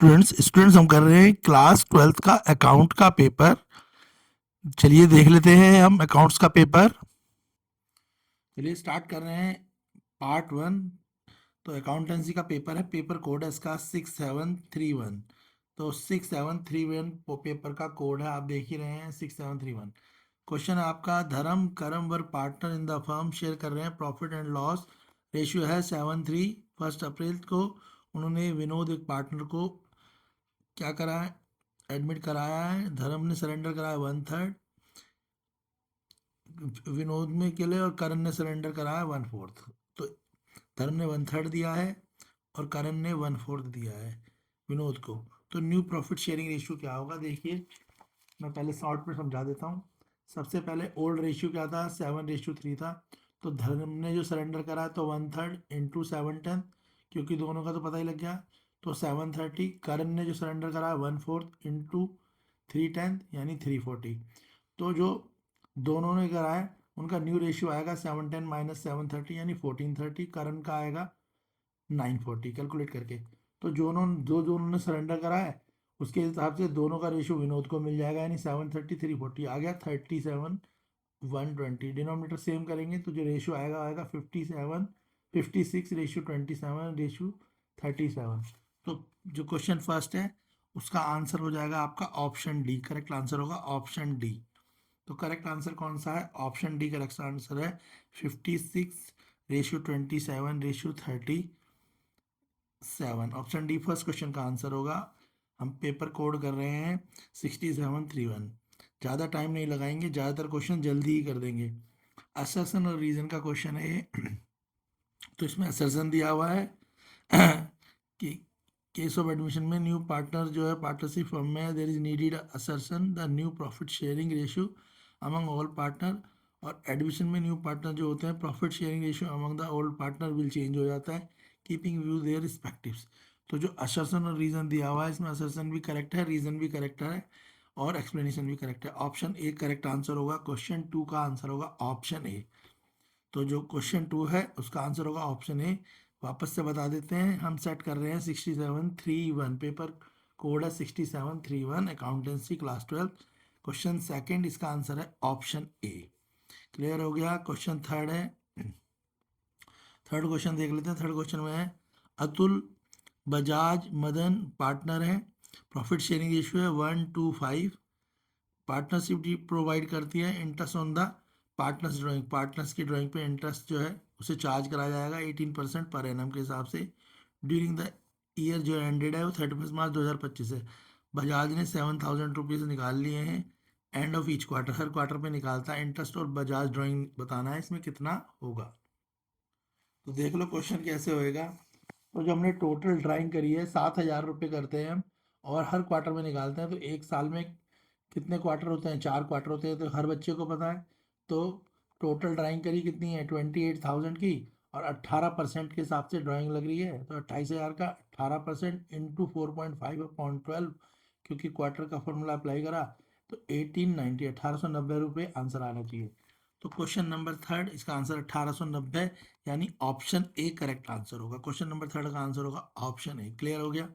Students हम कर रहे हैं क्लास 12th का अकाउंट का पेपर। चलिए देख लेते हैं हम अकाउंट्स का पेपर। चलिए स्टार्ट कर रहे हैं पार्ट 1। तो अकाउंटेंसी का पेपर है, पेपर कोड है इसका 6731। तो 6731 पेपर का कोड है, आप देख ही रहे हैं 6731। क्वेश्चन है आपका, Dharam Karam were partner in the firm, share कर रहे हैं प्रॉफिट एंड लॉस, रेशियो है 7:3। 1 अप्रैल को उन्होंने विनोद एक पार्टनर को क्या करा है, एडमिट कराया है। धर्म ने सरेंडर कराया 1/3 विनोद में के लिए, और करण ने सरेंडर कराया 1/4। तो धर्म ने 1/3 दिया है और करण ने 1/4 दिया है विनोद को। तो न्यू प्रॉफिट शेयरिंग रेशियो क्या होगा, देखिए मैं पहले शॉर्ट में समझा देता हूँ। सबसे पहले ओल्ड रेशियो क्या था, 7:3 था। तो धर्म ने जो सरेंडर करा तो 1/3 इंटू 7/10, क्योंकि दोनों का तो पता ही लग गया। तो 730। करण ने जो सरेंडर करा 1/4 इंटू 3/10 यानी 340। तो जो दोनों ने करा है उनका न्यू रेशियो आएगा 710 माइनस 730 यानी 1430। करण का आएगा 940 कैलकुलेट करके। तो दोनों ने सरेंडर करा है उसके हिसाब से दोनों का रेशियो विनोद को मिल जाएगा, यानी 730 340 आ गया 37 120। डिनोमिनेटर सेम करेंगे तो जो रेशियो आएगा आएगा 56 रेशियो 27 तो जो क्वेश्चन फर्स्ट है उसका आंसर हो जाएगा आपका ऑप्शन डी। करेक्ट आंसर होगा ऑप्शन डी। तो करेक्ट आंसर कौन सा है, ऑप्शन डी करेक्ट आंसर है। 56 ratio 27 option D first question का आंसर होगा। हम पेपर कोड कर रहे हैं 6731। ज़्यादा टाइम नहीं लगाएंगे, ज़्यादातर क्वेश्चन जल्दी ही कर देंगे। असर्सन और रीजन का क्वेश्चन है ये। तो इसमें असर्सन दिया हुआ है कि केस ऑफ एडमिशन में न्यू पार्टनर जो है पार्टनरशिप फर्म में, there is needed assertion the new profit sharing ratio among all partner. और एडमिशन में न्यू पार्टनर जो होते हैं profit sharing ratio among the old partner will change हो जाता है, कीपिंग व्यू देयर रिस्पेक्टिव्स। तो जो असर्सन और रीजन दिया हुआ है इसमें असर्सन भी करेक्ट है, रीजन भी करेक्ट है और एक्सप्लेनेशन भी करेक्ट है। ऑप्शन ए करेक्ट आंसर होगा। क्वेश्चन 2 का आंसर होगा ऑप्शन ए। तो जो क्वेश्चन 2 है उसका आंसर होगा ऑप्शन ए। वापस से बता देते हैं, हम सेट कर रहे हैं 6731, पेपर कोड है 6731, अकाउंटेंसी क्लास 12। क्वेश्चन सेकंड, इसका आंसर है ऑप्शन ए। क्लियर हो गया। क्वेश्चन थर्ड है, थर्ड क्वेश्चन देख लेते हैं। थर्ड क्वेश्चन में है, अतुल बजाज मदन पार्टनर है, प्रॉफिट शेयरिंग रेशियो है 1:5। पार्टनरशिप डी प्रोवाइड करती है interest on the partners drawing, partners की ड्राइंग पे इंटरेस्ट जो है उसे चार्ज कराया जाएगा 18% पर एनम के हिसाब से। ड्यूरिंग द ईयर जो एंडेड है वो 31 मार्च 2025 है। बजाज ने 7,000 रुपीज़ निकाल लिए हैं end of each quarter, her quarter पे निकालता है इंटरेस्ट, और बजाज ड्राइंग बताना है इसमें कितना होगा। तो देख लो क्वेश्चन कैसे होएगा। तो जो हमने टोटल ड्राइंग करी है 7,000 रुपये करते हैं हम, और हर क्वार्टर में निकालते हैं। तो एक साल में कितने क्वार्टर होते हैं, 4 क्वार्टर होते हैं, तो हर बच्चे को पता है। तो टोटल ड्राइंग करी कितनी है 28,000 की, और 18% के हिसाब से ड्राइंग लग रही है। तो 28,000 का 18% इंटू 4.5/12, क्योंकि क्वार्टर का फॉर्मूला अप्लाई करा तो 1890 आंसर आना चाहिए। तो क्वेश्चन नंबर थर्ड, इसका आंसर 1890 यानी ऑप्शन ए करेक्ट आंसर होगा। क्वेश्चन नंबर थर्ड का आंसर होगा ऑप्शन ए। क्लियर हो गया।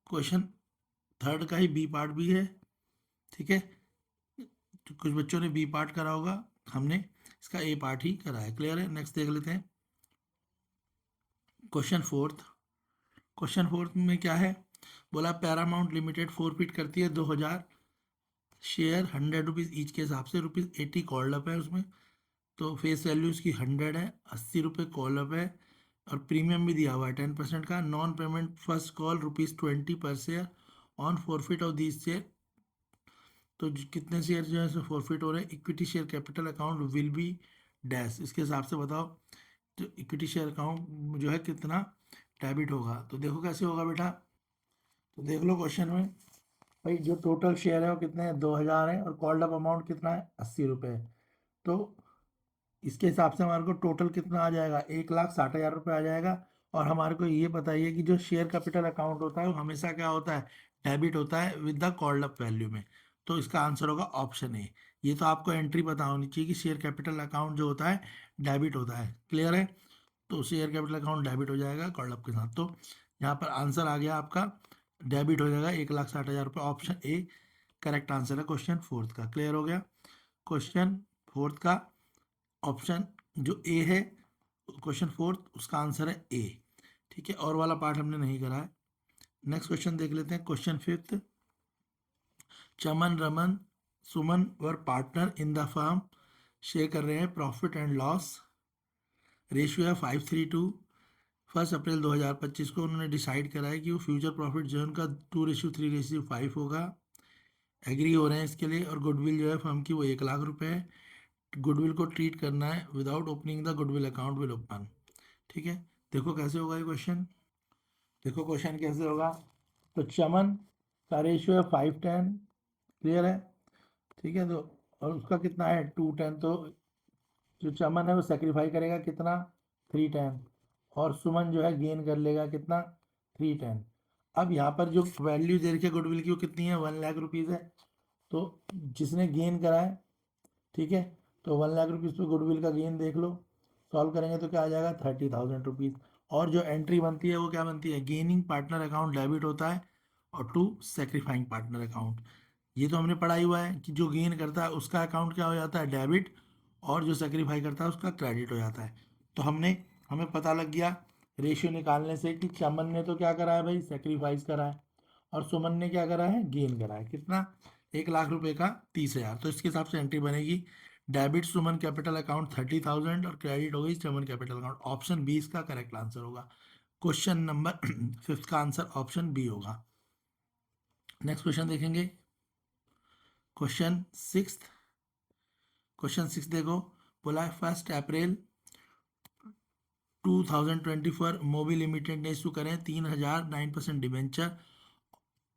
क्वेश्चन थर्ड का ही बी पार्ट भी है, ठीक है। तो कुछ बच्चों ने बी पार्ट करा होगा, हमने इसका ए पार्ट ही करा है। क्लियर है। नेक्स्ट देख लेते हैं क्वेश्चन फोर्थ। क्वेश्चन फोर्थ में क्या है, बोला पैरामाउंट लिमिटेड फॉरफिट करती है 2,000 शेयर 100 रुपीज़ ईच के हिसाब से, ₹80 कॉल्ड अप है उसमें। तो फेस वैल्यू इसकी 100 है, 80 रुपये कॉल अप है, और प्रीमियम भी दिया हुआ है 10% का। नॉन पेमेंट फर्स्ट कॉल ₹20 पर share on forfeit of this share. तो कितने शेयर जो है इसमें फॉरफिट हो रहे हैं। Equity share capital account will be dash, इसके हिसाब से बताओ तो इक्विटी शेयर अकाउंट जो है कितना डेबिट होगा। तो देखो कैसे होगा बेटा, तो देख लो क्वेश्चन में भाई जो टोटल शेयर है वो कितने हैं 2,000 है, और कॉल्ड अप अमाउंट कितना है 80 रुपये है। तो इसके हिसाब से हमारे को टोटल कितना आ जाएगा 1,60,000 रुपये आ जाएगा। और हमारे को ये बताइए कि जो शेयर कैपिटल अकाउंट होता है वो हमेशा क्या होता है, डेबिट होता है with the called up value में। तो इसका आंसर होगा ऑप्शन ए। ये तो आपको एंट्री पता होनी चाहिए कि शेयर कैपिटल अकाउंट जो होता है डेबिट होता है। क्लियर है। तो शेयर कैपिटल अकाउंट डेबिट हो जाएगा कॉल्ड अप के साथ। तो यहाँ पर आंसर आ गया आपका डेबिट हो जाएगा 1,60,000 रुपये। ऑप्शन ए करेक्ट आंसर है क्वेश्चन फोर्थ का। क्लियर हो गया क्वेश्चन फोर्थ का। ऑप्शन जो ए है क्वेश्चन फोर्थ उसका आंसर है ए। ठीक है, और वाला पार्ट हमने नहीं करा है। नेक्स्ट क्वेश्चन देख लेते हैं question fifth. Chaman Raman Suman were partner in the firm, share कर रहे हैं प्रॉफिट एंड लॉस। रेशियो है 5:3 1 अप्रैल 2025 को उन्होंने डिसाइड करा है कि वो फ्यूचर प्रॉफिट जो है उनका 2:3:5 होगा। एग्री हो रहे हैं इसके लिए। और गुडविल जो है फर्म की वो 1,00,000 रुपये है। गुडविल को ट्रीट करना है without opening the goodwill account will open. ठीक है, देखो कैसे होगा ये क्वेश्चन। देखो क्वेश्चन कैसे होगा। तो चमन का रेशियो है 5:10। क्लियर है, ठीक है। तो और उसका कितना है 2:10। तो जो चमन है वो सेक्रीफाई करेगा कितना 3:10। और सुमन जो है गेन कर लेगा कितना 3:10। अब यहाँ पर जो वैल्यू दे रखी है गुडविल की वो कितनी है 1,00,000 रुपीज़ है। तो जिसने गेन करा है, ठीक है, तो 1,00,000 रुपीज़ पे गुडविल का गेन देख लो। सॉल्व करेंगे तो क्या आ जाएगा 30,000 रुपीज़। और जो एंट्री बनती है वो क्या बनती है, गेनिंग पार्टनर अकाउंट डेबिट होता है और टू सेक्रीफाइंग पार्टनर अकाउंट। ये तो हमने पढ़ा ही हुआ है कि जो गेन करता है उसका अकाउंट क्या हो जाता है डेबिट, और जो सेक्रीफाई करता है उसका क्रेडिट हो जाता है। तो हमें पता लग गया रेशियो निकालने से कि चमन ने तो क्या करा है भाई सेक्रीफाइस करा है, और सुमन ने क्या करा है गेन करा है कितना 1,00,000 रुपये का 30,000। तो इसके हिसाब से एंट्री बनेगी डेबिट सुमन कैपिटल अकाउंट 30,000 और क्रेडिट हो गई चमन कैपिटल अकाउंट। ऑप्शन बी इसका करेक्ट आंसर होगा। क्वेश्चन नंबर फिफ्थ का आंसर ऑप्शन बी होगा। नेक्स्ट क्वेश्चन देखेंगे क्वेश्चन सिक्स। क्वेश्चन सिक्स देखो, बोला है 1 अप्रैल 2024 मोबी लिमिटेड ने इशू करें 3,000 9% debenture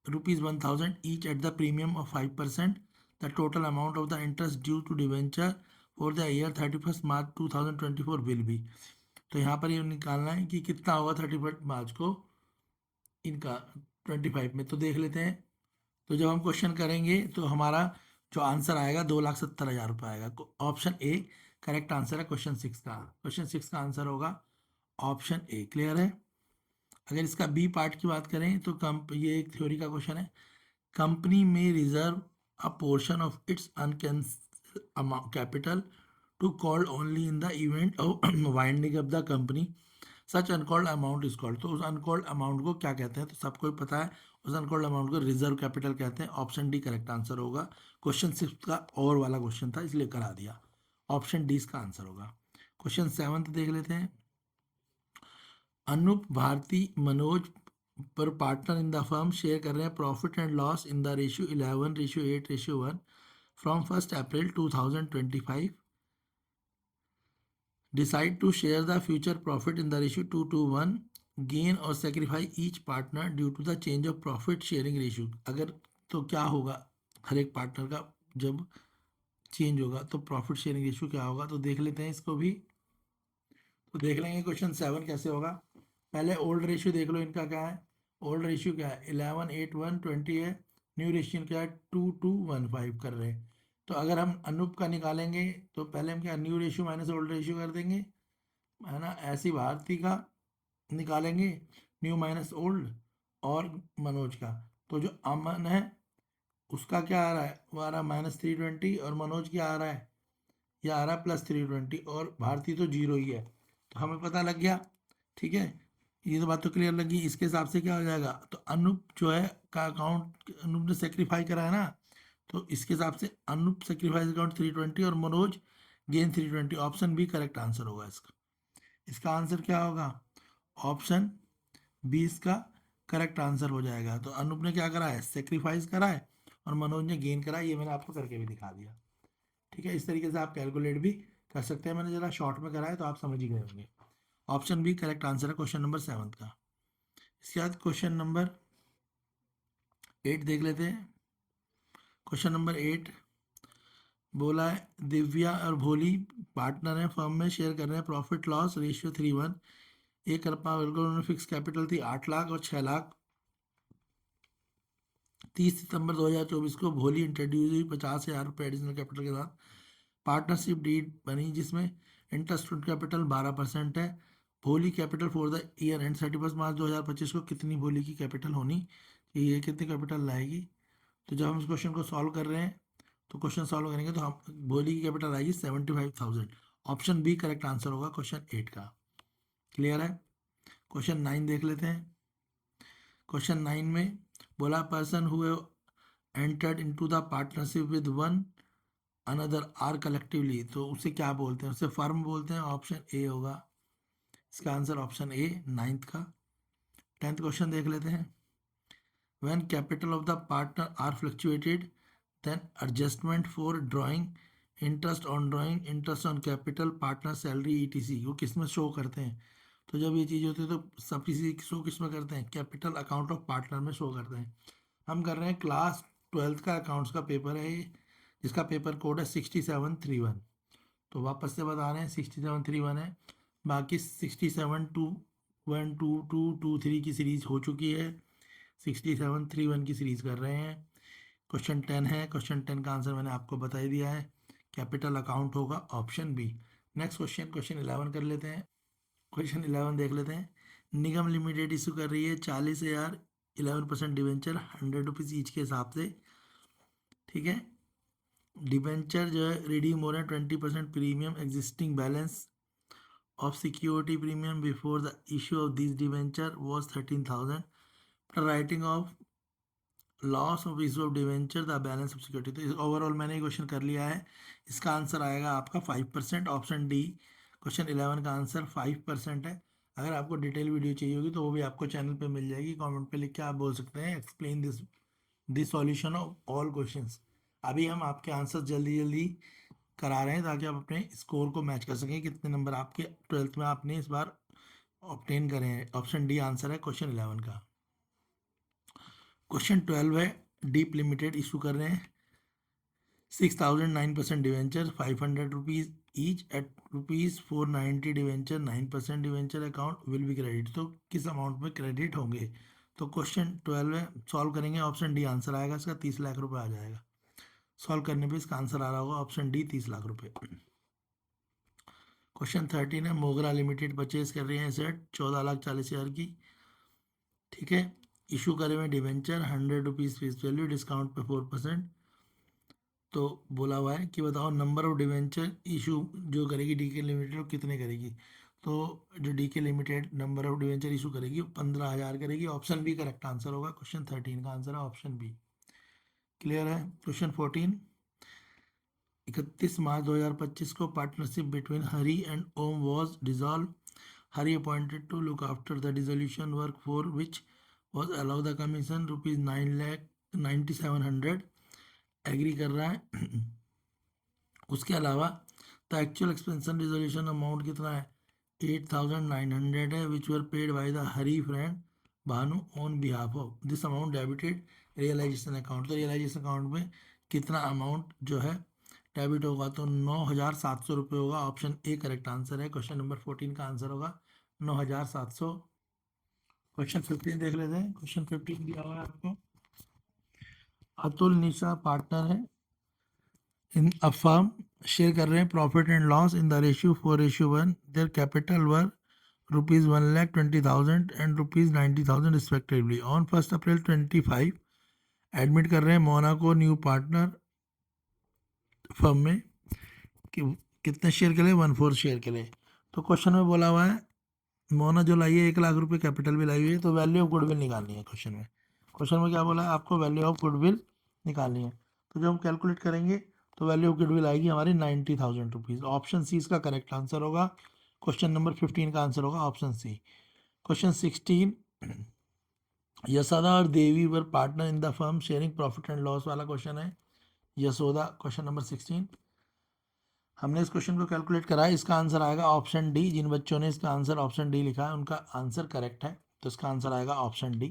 ₹1,000 each at the premium of 5%. The total amount of the interest due to debenture for the year 31st March 2024 will be। तो यहाँ पर ये निकालना है कि कितना होगा 31 मार्च को इनका 25 में। तो देख लेते हैं। तो जब हम क्वेश्चन करेंगे तो हमारा जो आंसर आएगा 2,70,000 रुपये आएगा। ऑप्शन ए करेक्ट आंसर है क्वेश्चन सिक्स का। क्वेश्चन सिक्स का आंसर होगा ऑप्शन ए। क्लियर है। अगर इसका बी पार्ट की बात करें तो ये एक थ्योरी का क्वेश्चन है। कंपनी में reserve a portion of its uncancel capital to called only in the event of winding up the company, such uncalled amount is called. तो उस अनकॉल्ड अमाउंट को क्या कहते हैं, तो सबको ही पता है उस अनकॉल्ड अमाउंट को रिजर्व कैपिटल कहते हैं। ऑप्शन डी करेक्ट आंसर होगा। क्वेश्चन सिक्स का और वाला क्वेश्चन था इसलिए करा दिया। ऑप्शन डी इसका आंसर होगा। क्वेश्चन सेवंथ देख लेते हैं। अनूप भारती मनोज पर partner in the firm share कर रहे हैं profit and loss in the ratio 11:8:1 from 1 April 2025। Decide to share the future profit in the ratio 2:1। Gain और sacrifice each partner due to the change of profit sharing ratio. अगर तो क्या होगा हर एक partner का जब चेंज होगा तो प्रॉफिट शेयरिंग रेशियो क्या होगा। तो देख लेते हैं इसको भी। तो देख लेंगे क्वेश्चन सेवन कैसे होगा। पहले ओल्ड रेशियो देख लो इनका क्या है। ओल्ड रेशियो क्या है 11:8:1:20 है। न्यू रेशियो क्या है 2:2:15 कर रहे हैं। तो अगर हम अनूप का निकालेंगे तो पहले हम क्या new ratio minus old ratio कर देंगे, है ना। ऐसी भारती का निकालेंगे न्यू माइनस ओल्ड, और मनोज का। तो जो अमन है उसका क्या आ रहा है वो आ रहा है -320, और मनोज क्या आ रहा है ये आ रहा है +320, और भारती तो जीरो ही है। तो हमें पता लग गया, ठीक है। ये तो बात तो क्लियर लगी। इसके हिसाब से क्या हो जाएगा, तो अनूप जो है का अकाउंट अनूप ने सेक्रीफाई करा है ना, तो इसके हिसाब से अनूप सेक्रीफाइस अकाउंट 320 और Manoj gain 320। Option B correct answer होगा इसका। इसका आंसर क्या होगा ऑप्शन बी इसका करेक्ट आंसर हो जाएगा। तो अनूप ने क्या करा है सेक्रीफाइस करा है, और मनोज ने गेन करा है। ये मैंने आपको करके भी दिखा दिया, ठीक है। इस तरीके से आप कैलकुलेट भी कर सकते हैं। मैंने ज़रा शॉर्ट में करा है तो आप समझ ही गए होंगे। ऑप्शन बी करेक्ट आंसर है क्वेश्चन नंबर सेवन्थ का। इसके बाद क्वेश्चन नंबर 8 देख लेते हैं। क्वेश्चन नंबर 8 बोला है दिव्या और भोली पार्टनर हैं, फर्म में शेयर कर रहे हैं प्रॉफिट लॉस रेशियो 3:1। एक अरपा बिल्कुल उन्होंने फिक्स कैपिटल थी 8 लाख और 6 लाख। 30 सितंबर 2024 को भोली इंट्रोड्यूस हुई 50,000 रुपये एडिशनल कैपिटल के साथ। पार्टनरशिप डीड बनी जिसमें इंटरेस्ट कैपिटल 12% है। भोली capital for the year and 31 March 2025 को कितनी भोली की कैपिटल होनी कि ये कितनी कैपिटल लाएगी। तो जब हम इस क्वेश्चन को सॉल्व कर रहे हैं तो क्वेश्चन सॉल्व करेंगे तो हम बोली की कैपिटल आएगी 75,000। ऑप्शन बी करेक्ट आंसर होगा क्वेश्चन 8 का। क्लियर है। क्वेश्चन 9 देख लेते हैं। क्वेश्चन 9 में बोला person who entered into the partnership with one another or collectively, तो उसे क्या बोलते हैं, उसे फर्म बोलते हैं। ऑप्शन ए होगा इसका आंसर, ऑप्शन ए 9th का। 10th क्वेश्चन देख लेते हैं। When capital of the partner are fluctuated then adjustment for drawing interest on drawing interest on capital partner salary ETC वो किस में शो करते हैं। तो जब ये चीज़ होती है तो सब किसी शो किस में करते हैं, कैपिटल अकाउंट ऑफ पार्टनर में शो करते हैं। हम कर रहे हैं क्लास 12th का अकाउंट्स का पेपर है ये, जिसका पेपर कोड है 6731। तो वापस से बता रहे हैं 6731 है। बाकी 67212223 की सीरीज हो चुकी है, 6731 की सीरीज कर रहे हैं। क्वेश्चन 10 है, क्वेश्चन 10 का आंसर मैंने आपको बता ही दिया है, कैपिटल अकाउंट होगा option B. Next question, question 11 कर लेते हैं। क्वेश्चन 11 देख लेते हैं। निगम लिमिटेड इशू कर रही है 40,000 11% डिवेंचर 100 रुपीज़ ईच के हिसाब से। ठीक है। डिवेंचर जो है रिडीम हो रहे हैं 20% premium existing balance of security premium before the issue of these debenture was 13,000. After writing of loss of issue of debenture the balance of security, तो ओवरऑल मैंने ये क्वेश्चन कर लिया है। इसका आंसर आएगा आपका 5%, ऑप्शन डी। क्वेश्चन 11 का आंसर 5% है। अगर आपको डिटेल वीडियो चाहिए होगी तो वो भी आपको चैनल पे मिल जाएगी, कमेंट पे लिख के आप बोल सकते हैं explain this solution of all questions. अभी हम आपके आंसर जल्दी जल्दी करा रहे हैं ताकि आप अपने स्कोर को मैच कर सकें, कितने नंबर आपके 12th में आपने इस बार ऑब्टेन करे हैं। ऑप्शन डी आंसर है क्वेश्चन 11 का। क्वेश्चन 12 है, डीप लिमिटेड इशू कर रहे हैं 6,000 9% debenture 500 rupees each eight rupees 490 debenture 9% debenture account will be credit, तो किस अमाउंट में क्रेडिट होंगे। तो क्वेश्चन 12 है, सॉल्व करेंगे ऑप्शन डी आंसर आएगा इसका, 30 लाख रुपए आ जाएगा। सॉल्व करने पे इसका आंसर आ रहा होगा ऑप्शन डी 30 लाख रुपए। क्वेश्चन 13 है, मोगरा लिमिटेड परचेज कर रही है एसेट 14,40,000 की। ठीक है। इशू करे हुए debenture 100 rupees face value discount पे 4%। तो बोला हुआ है कि बताओ नंबर ऑफ डिवेंचर इशू जो करेगी डीके लिमिटेड वो कितने करेगी। तो जो DK limited number of debenture issue करेगी 15,000 करेगी। ऑप्शन बी करेक्ट आंसर होगा, क्वेश्चन 13 का आंसर है ऑप्शन बी। क्लियर है। क्वेश्चन 14, 31 मार्च 2025 को partnership between Hari and Om was dissolve. Hari appointed to look after the dissolution work for which was allow the commission ₹9,97,100 agree कर रहा है। उसके अलावा the actual expansion resolution amount कितना है 8,900 है विच were paid by the Hari friend Bhanu on behalf of this amount debited realisation account. तो realisation account में कितना अमाउंट जो है डेबिट होगा, तो 9,700 रुपये होगा। ऑप्शन ए करेक्ट आंसर है, क्वेश्चन नंबर 14 का आंसर होगा 9,700। क्वेश्चन 15 देख लेते हैं। क्वेश्चन 15 दिया हुआ है आपको। अतुल निशा पार्टनर है इन अ फर्म, शेयर कर रहे हैं profit and loss in the ratio 4:1। Their capital were ₹1,20,000 and ₹90,000 respectively. On 1 April 2025 admit कर रहे हैं मोना को न्यू पार्टनर फर्म में कि कितने शेयर के लिए 1/4 शेयर के लिए। तो क्वेश्चन में बोला हुआ है मोना जो लाई है 1,00,000 रुपये कैपिटल भी लाई हुई है, तो वैल्यू ऑफ गुडविल निकालनी है। क्वेश्चन में क्या बोला है आपको, वैल्यू ऑफ गुडविल निकालनी है। तो जब हम कैलकुलेट करेंगे तो वैल्यू ऑफ गुडविल आएगी हमारी 90,000 रुपीज़। ऑप्शन सी इसका करेक्ट आंसर होगा, क्वेश्चन नंबर 15 का आंसर होगा ऑप्शन सी। क्वेश्चन 16, यशोदा और Devi were partner in the firm sharing profit and loss वाला क्वेश्चन है। यशोदा क्वेश्चन नंबर 16, हमने इस क्वेश्चन को कैलकुलेट करा है, इसका आंसर आएगा ऑप्शन डी। जिन बच्चों ने इसका आंसर ऑप्शन डी लिखा है उनका आंसर करेक्ट है, तो इसका आंसर आएगा ऑप्शन डी।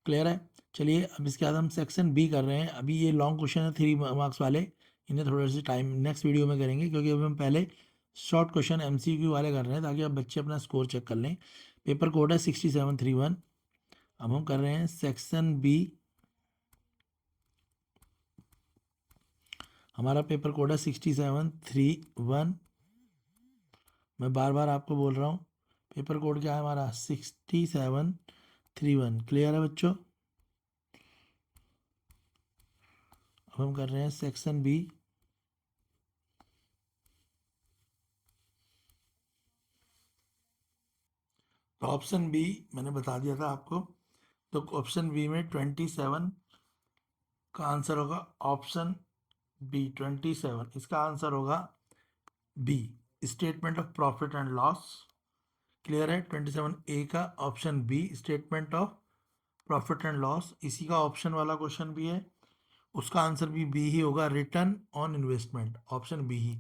क्लियर है। चलिए अब इसके बाद हम सेक्शन बी कर रहे हैं। अभी ये लॉन्ग क्वेश्चन है 3 मार्क्स वाले, इन्हें थोड़ा सा टाइम नेक्स्ट वीडियो में करेंगे, क्योंकि अभी हम पहले शॉर्ट क्वेश्चन एमसीक्यू वाले कर रहे हैं ताकि अब बच्चे अपना स्कोर चेक कर लें। पेपर कोड है 6731। अब हम कर रहे हैं सेक्शन बी। हमारा पेपर कोड है 6731। मैं बार बार आपको बोल रहा हूँ पेपर कोड क्या है हमारा 6731। क्लियर है बच्चों। अब हम कर रहे हैं सेक्शन बी। तो ऑप्शन बी मैंने बता दिया था आपको। तो ऑप्शन बी में 27 का आंसर होगा ऑप्शन बी 27। इसका आंसर होगा B, statement of profit and loss. Clear है? 27 ए का option B, statement of profit and loss. इसी का ऑप्शन वाला क्वेश्चन भी है, उसका आंसर भी बी ही होगा, return on investment, option B ही।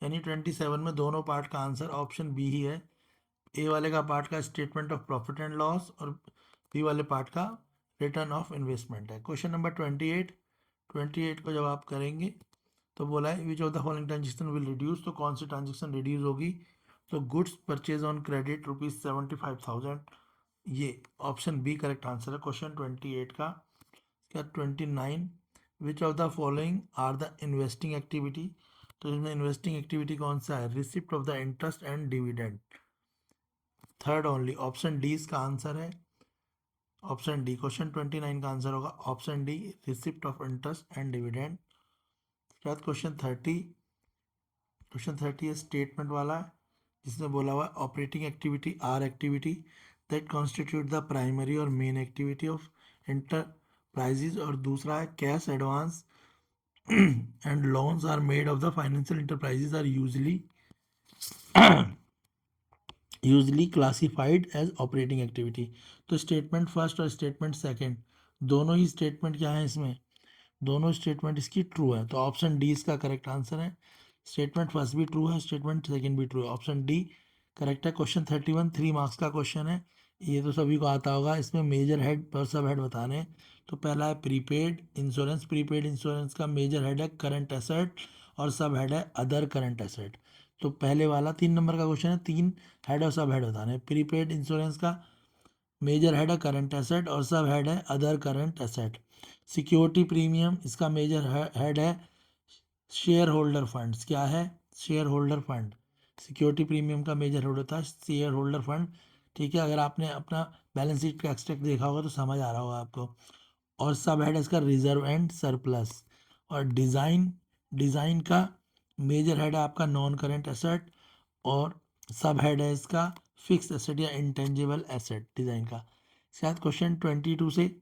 यानी 27 में दोनों पार्ट का आंसर ऑप्शन बी ही है। ए वाले का पार्ट का statement of profit and loss और बी वाले पार्ट का रिटर्न ऑफ इन्वेस्टमेंट है। क्वेश्चन नंबर 28 को जब आप करेंगे तो बोला है विच of the following transaction will reduce. तो कौन सी ट्रांजेक्शन रिड्यूस होगी? तो गुड्स परचेज ऑन क्रेडिट ₹75,000, ये ऑप्शन बी करेक्ट आंसर है क्वेश्चन 28 का। क्या 29, which of the following are the investing activity. तो इसमें इन्वेस्टिंग एक्टिविटी कौन सा है? Receipt of the interest and dividend, third only, option D इसका आंसर है, ऑप्शन डी। क्वेश्चन 29 का आंसर होगा option D, receipt of interest and dividend. Question 30 है स्टेटमेंट वाला, जिसमें बोला हुआ है operating activity are activity that constitute the primary और मेन एक्टिविटी ऑफ इंटरप्राइजेज। और दूसरा है cash advance and loans are made of the financial enterprises are usually classified as operating activity. तो स्टेटमेंट फर्स्ट और स्टेटमेंट सेकंड दोनों ही statement क्या है इसमें? दोनों स्टेटमेंट इसकी ट्रू है, तो ऑप्शन डी इसका करेक्ट आंसर है। स्टेटमेंट फर्स्ट भी ट्रू है, स्टेटमेंट सेकंड भी ट्रू है, ऑप्शन डी करेक्ट है। क्वेश्चन 31 3 मार्क्स का क्वेश्चन है, ये तो सभी को आता होगा। इसमें मेजर हेड और सब हेड बताने हैं। तो पहला है प्रीपेड इंश्योरेंस। प्रीपेड इंश्योरेंस का मेजर हेड है करंट एसेट और सब हेड है अदर करंट एसेट। तो पहले वाला 3 नंबर का क्वेश्चन है, 3 हेड और सब हेड बताने हैं। प्रीपेड इंश्योरेंस का मेजर हेड है करंट एसेट और सब हेड है other current asset. Security premium इसका मेजर हेड है शेयर होल्डर फंड्स। क्या है? Share holder fund. Security premium का मेजर हेड होता है शेयर होल्डर फंड। ठीक है, अगर आपने अपना बैलेंस शीट का एक्सट्रैक्ट देखा होगा तो समझ आ रहा होगा आपको। और सब हेड है इसका रिजर्व एंड सरप्लस। और डिज़ाइन, डिज़ाइन का मेजर हेड है आपका नॉन करंट एसेट और सब हेड है इसका फिक्स एसेट या इंटेंजिबल एसेट डिज़ाइन का। शायद क्वेश्चन 22 से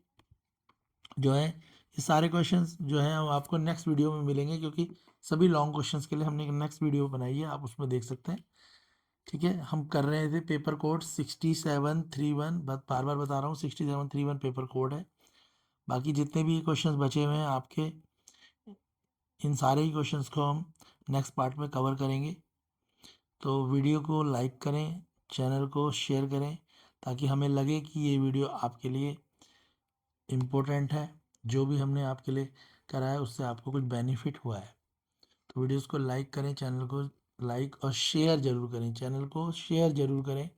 जो है ये सारे क्वेश्चंस जो हैं हम आपको नेक्स्ट वीडियो में मिलेंगे, क्योंकि सभी लॉन्ग क्वेश्चंस के लिए हमने एक नेक्स्ट वीडियो बनाई है, आप उसमें देख सकते हैं। ठीक है, हम कर रहे थे पेपर कोड 6731, बार बार बता रहा हूँ 6731 पेपर कोड है। बाकी जितने भी क्वेश्चंस बचे हुए हैं आपके, इन सारे ही क्वेश्चंस को हम नेक्स्ट पार्ट में कवर करेंगे। तो वीडियो को लाइक करें, चैनल को शेयर करें, ताकि हमें लगे कि ये वीडियो आपके लिए इम्पोर्टेंट है। जो भी हमने आपके लिए करा है उससे आपको कुछ बेनिफिट हुआ है। तो वीडियोस को लाइक करें, चैनल को लाइक और शेयर ज़रूर करें, चैनल को शेयर ज़रूर करें।